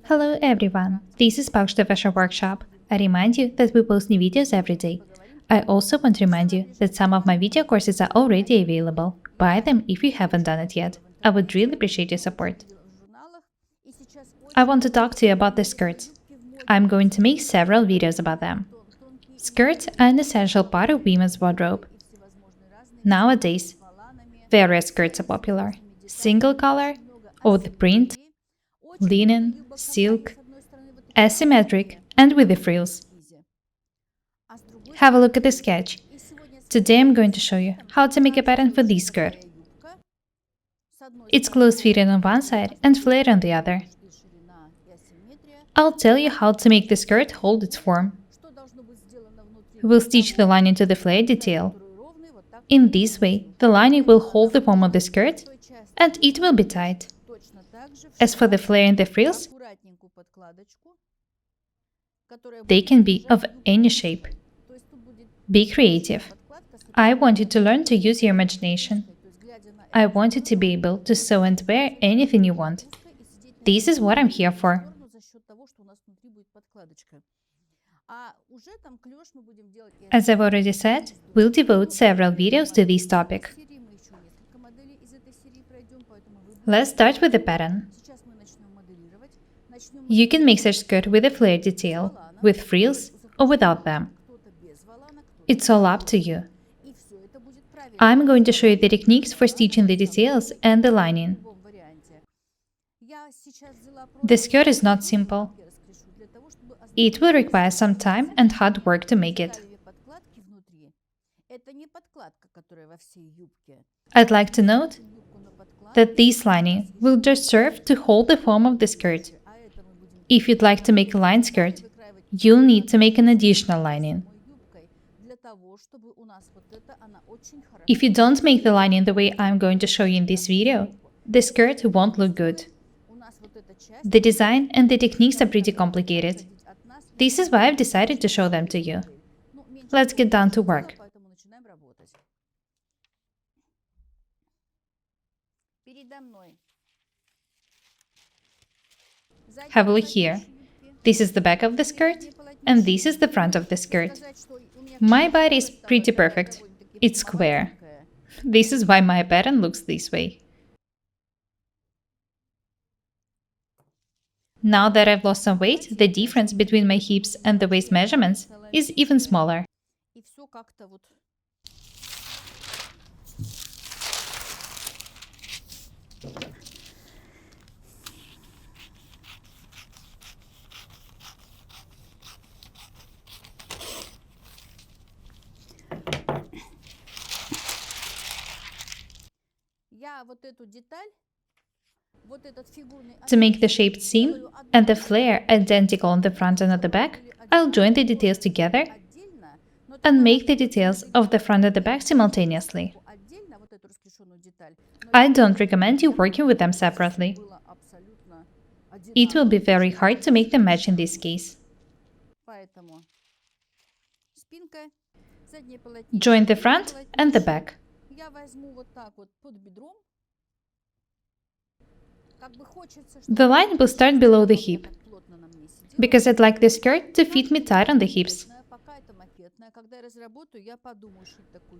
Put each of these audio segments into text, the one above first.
Hello everyone, this is Paukshte Fashion Workshop. I remind you that we post new videos every day. I also want to remind you that some of my video courses are already available. Buy them if you haven't done it yet. I would really appreciate your support. I want to talk to you about the skirts. I'm going to make several videos about them. Skirts are an essential part of women's wardrobe. Nowadays, various skirts are popular. Single color, or the print, linen, silk, asymmetric, and with the frills. Have a look at the sketch. Today I'm going to show you how to make a pattern for this skirt. It's close-fitting on one side and flared on the other. I'll tell you how to make the skirt hold its form. We'll stitch the lining to the flared detail. In this way, the lining will hold the form of the skirt and it will be tight. As for the flare and the frills, they can be of any shape. Be creative. I want you to learn to use your imagination. I want you to be able to sew and wear anything you want. This is what I'm here for. As I've already said, we'll devote several videos to this topic. Let's start with the pattern. You can make such skirt with a flared detail, with frills, or without them. It's all up to you. I'm going to show you the techniques for stitching the details and the lining. The skirt is not simple. It will require some time and hard work to make it. I'd like to note that this lining will just serve to hold the form of the skirt. If you'd like to make a lined skirt, you'll need to make an additional lining. If you don't make the lining the way I'm going to show you in this video, the skirt won't look good. The design and the techniques are pretty complicated. This is why I've decided to show them to you. Let's get down to work. Have a look here. This is the back of the skirt, and this is the front of the skirt. My body is pretty perfect. It's square. This is why my pattern looks this way. Now that I've lost some weight, the difference between my hips and the waist measurements is even smaller. To make the shaped seam and the flare identical on the front and at the back, I'll join the details together and make the details of the front and the back simultaneously. I don't recommend you working with them separately. It will be very hard to make them match in this case. Join the front and the back. The line will start below the hip, because I'd like the skirt to fit me tight on the hips.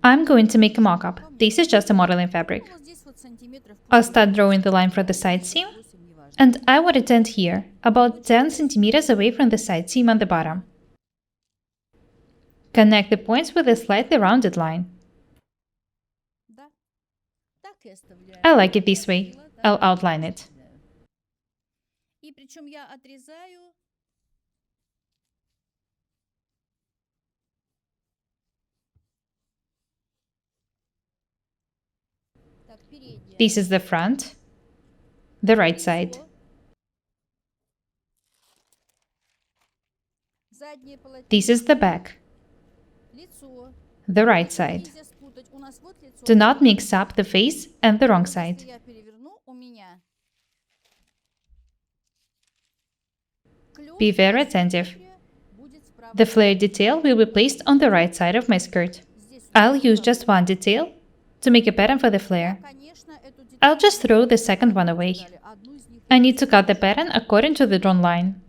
I'm going to make a mock-up. This is just a modeling fabric. I'll start drawing the line for the side seam, and I want it to end here, about 10 centimeters away from the side seam on the bottom. Connect the points with a slightly rounded line. I like it this way. I'll outline it. This is the front, the right side. This is the back, the right side. Do not mix up the face and the wrong side. Be very attentive. The flare detail will be placed on the right side of my skirt. I'll use just one detail to make a pattern for the flare. I'll just throw the second one away. I need to cut the pattern according to the drawn line.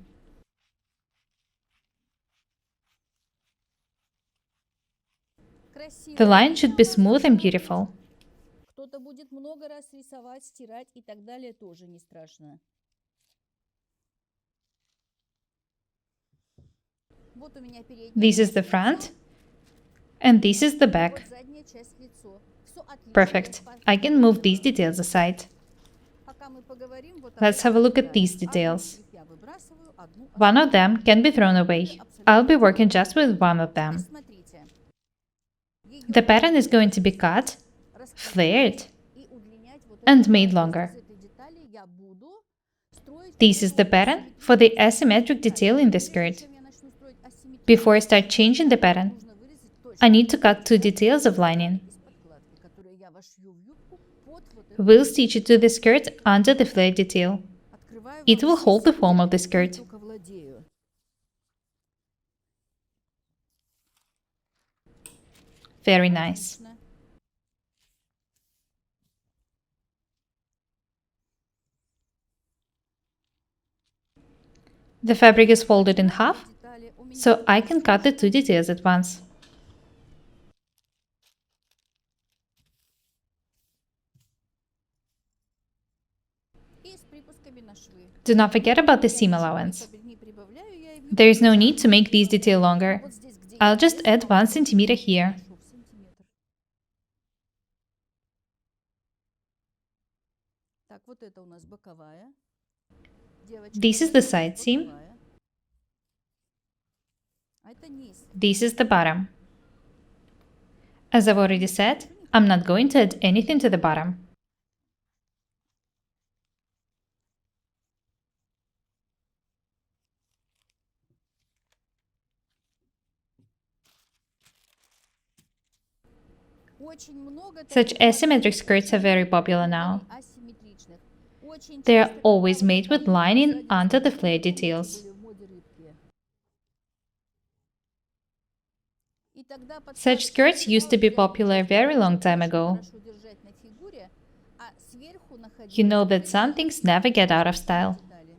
The line should be smooth and beautiful. Кто-то будет много раз рисовать, стирать и так далее, тоже не страшно. Вот у меня передняя. This is the front, and this is the back. Вот задняя часть лицо. Всё отлично. Perfect. I can move these details aside. Пока мы поговорим, вот Let's have a look at these одну details. я выбрасываю, одну One of them can be thrown away. I'll be working just with one of them. смотрите. The pattern is going to be cut, flared, И удлинять вот and made longer. из этой детали я буду строить. This is the pattern for the asymmetric detail in the skirt. Чем я начну строить асимметрию, Before I start changing the pattern, нужно вырезать точно I need to cut two details of lining. из подкладки, которую я вошью в юбку под вот эту. We'll stitch it to the skirt under the flared detail. Открываю It will вообще hold the все, form of the чем skirt. только владею. Very nice. Отлично. The fabric is folded in half, Детали у меня so I can cut the two details at once. и с припусками на швы. Do not forget about the seam allowance. Не прибавляю я и в There is no need to make these detail longer. вот здесь, где I'll just add 1 centimeter here. шов сантиметр. Так, вот это у нас боковая. Девочка, This is the side seam. боковая. А это низ. This is the bottom. As I've already said, I'm not going to add anything to the bottom. Очень много Such таких asymmetric skirts are very popular now. асимметричных. Очень They are часто always попадают made with там lining сзади under the сзади flare были details. в моде рыбки. И тогда Such skirts used to be popular a very long time ago. хорошо держать на фигуре, а сверху находить You know that some things never get out of style. детали.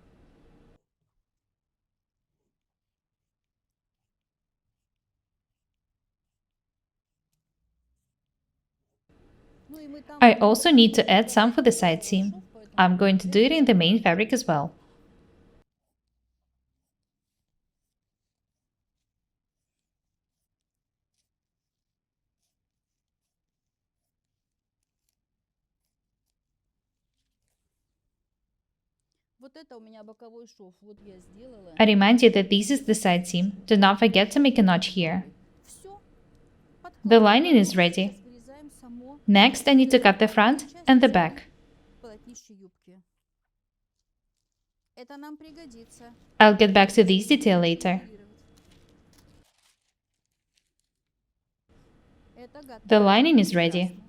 Ну и мы там I also need to add some for the side seam. I'm going to do it in the main fabric as well. вот это у меня боковой шов. Вот я сделала. I remind you that this is the side seam. Do not forget to make a notch here. Все. The lining is ready. Вырезаем само Next, I need to cut the front and the back. полотнище юбки. Это нам пригодится. I'll get back to this detail later. Это готово. The lining is ready.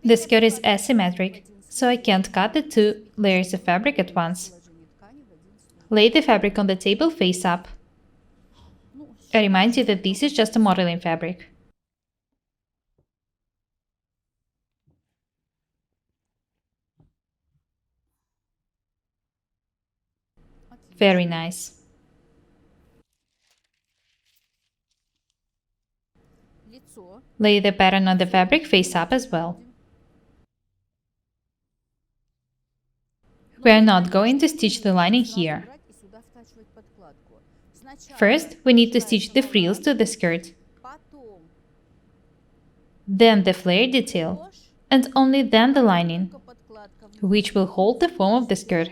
The skirt is asymmetric, so I can't cut the two layers of fabric at once. Положение ткани в один слой. Lay the fabric on the table face up. Ну, I remind you that this is just a modeling fabric. Very nice. лицо. Lay the pattern on the fabric face up as well. We are not going to stitch the lining here. Брать и сюда втачивать подкладку. Сначала First, we need to stitch the frills to the skirt, потом then the flare detail, ложь, and only then the lining, только подкладка. which will hold the form of the skirt.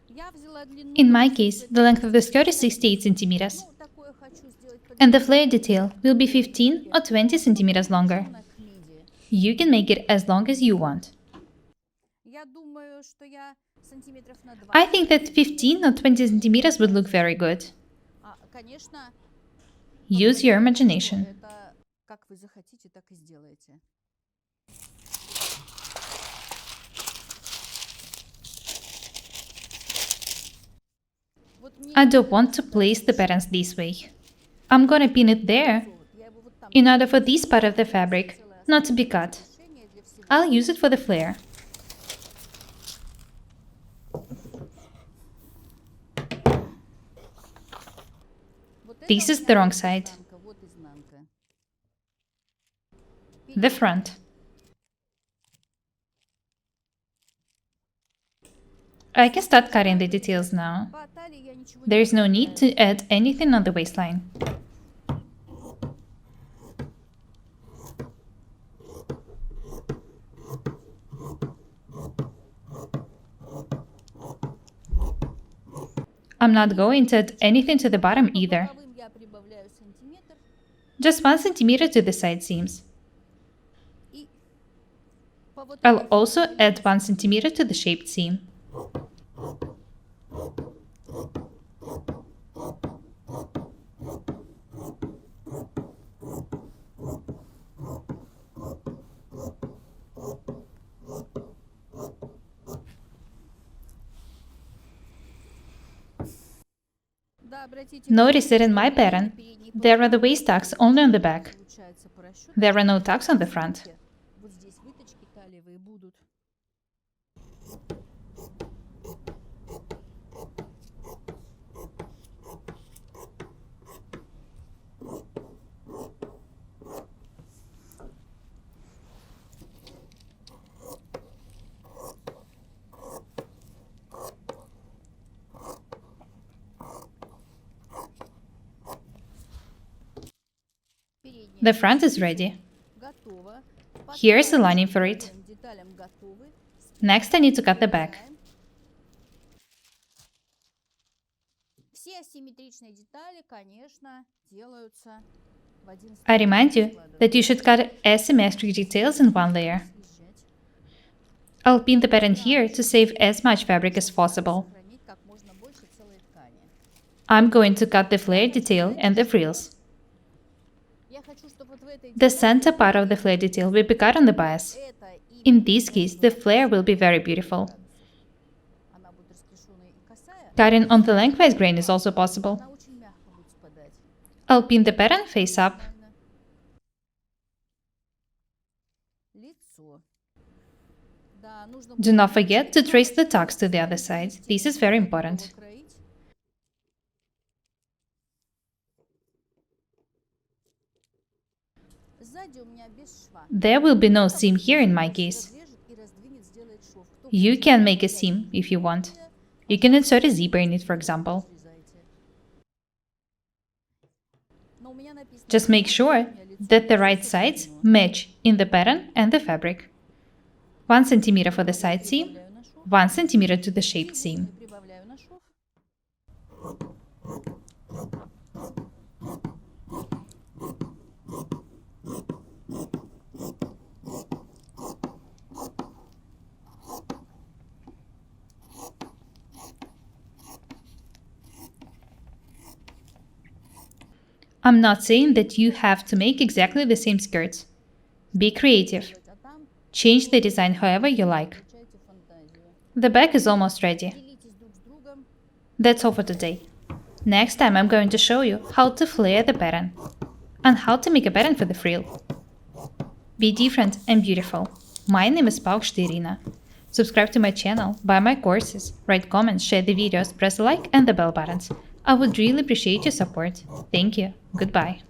Я взяла длину. In my case, the length of the skirt is 68 centimeters, Ну, такое хочу сделать под and the flare detail will be 15 or 20 centimeters longer. рисунок миди. You can make it as long as you want. Я думаю, что я сантиметров на 20. I think that 15 or 20 centimeters would look very good. Конечно, Use your imagination. это как вы захотите, так и сделаете. Вот мне I don't want to place the patterns this way. I'm gonna pin it there, in order for this part of the fabric not to be cut. I'll use it for the flare. This is the wrong side. The front. I can start cutting the details now. There is no need to add anything on the waistline. I'm not going to add anything to the bottom either. Just 1 centimeter to the side seams. I'll also add 1 centimeter to the shaped seam. Notice that in my pattern, there are the waist tucks only on the back. There are no tucks on the front. The front is ready. Here is the lining for it. Next, I need to cut the back. I remind you that you should cut asymmetric details in one layer. I'll pin the pattern here to save as much fabric as possible. I'm going to cut the flare detail and the frills. The center part of the flare detail will be cut on the bias. In this case, the flare will be very beautiful. Cutting on the lengthwise grain is also possible. I'll pin the pattern face up. Do not forget to trace the tucks to the other side. This is very important. There will be no seam here in my case. You can make a seam if you want. You can insert a zipper in it, for example. Just make sure that the right sides match in the pattern and the fabric. 1 centimeter for the side seam, 1 centimeter to the shaped seam. I'm not saying that you have to make exactly the same skirts. Be creative. Change the design however you like. The back is almost ready. That's all for today. Next time I'm going to show you how to flare the pattern and how to make a pattern for the frill. Be different and beautiful. My name is Paukshte Irina. Subscribe to my channel, buy my courses, write comments, share the videos, press the like and the bell buttons. I would really appreciate your support. Thank you. Goodbye.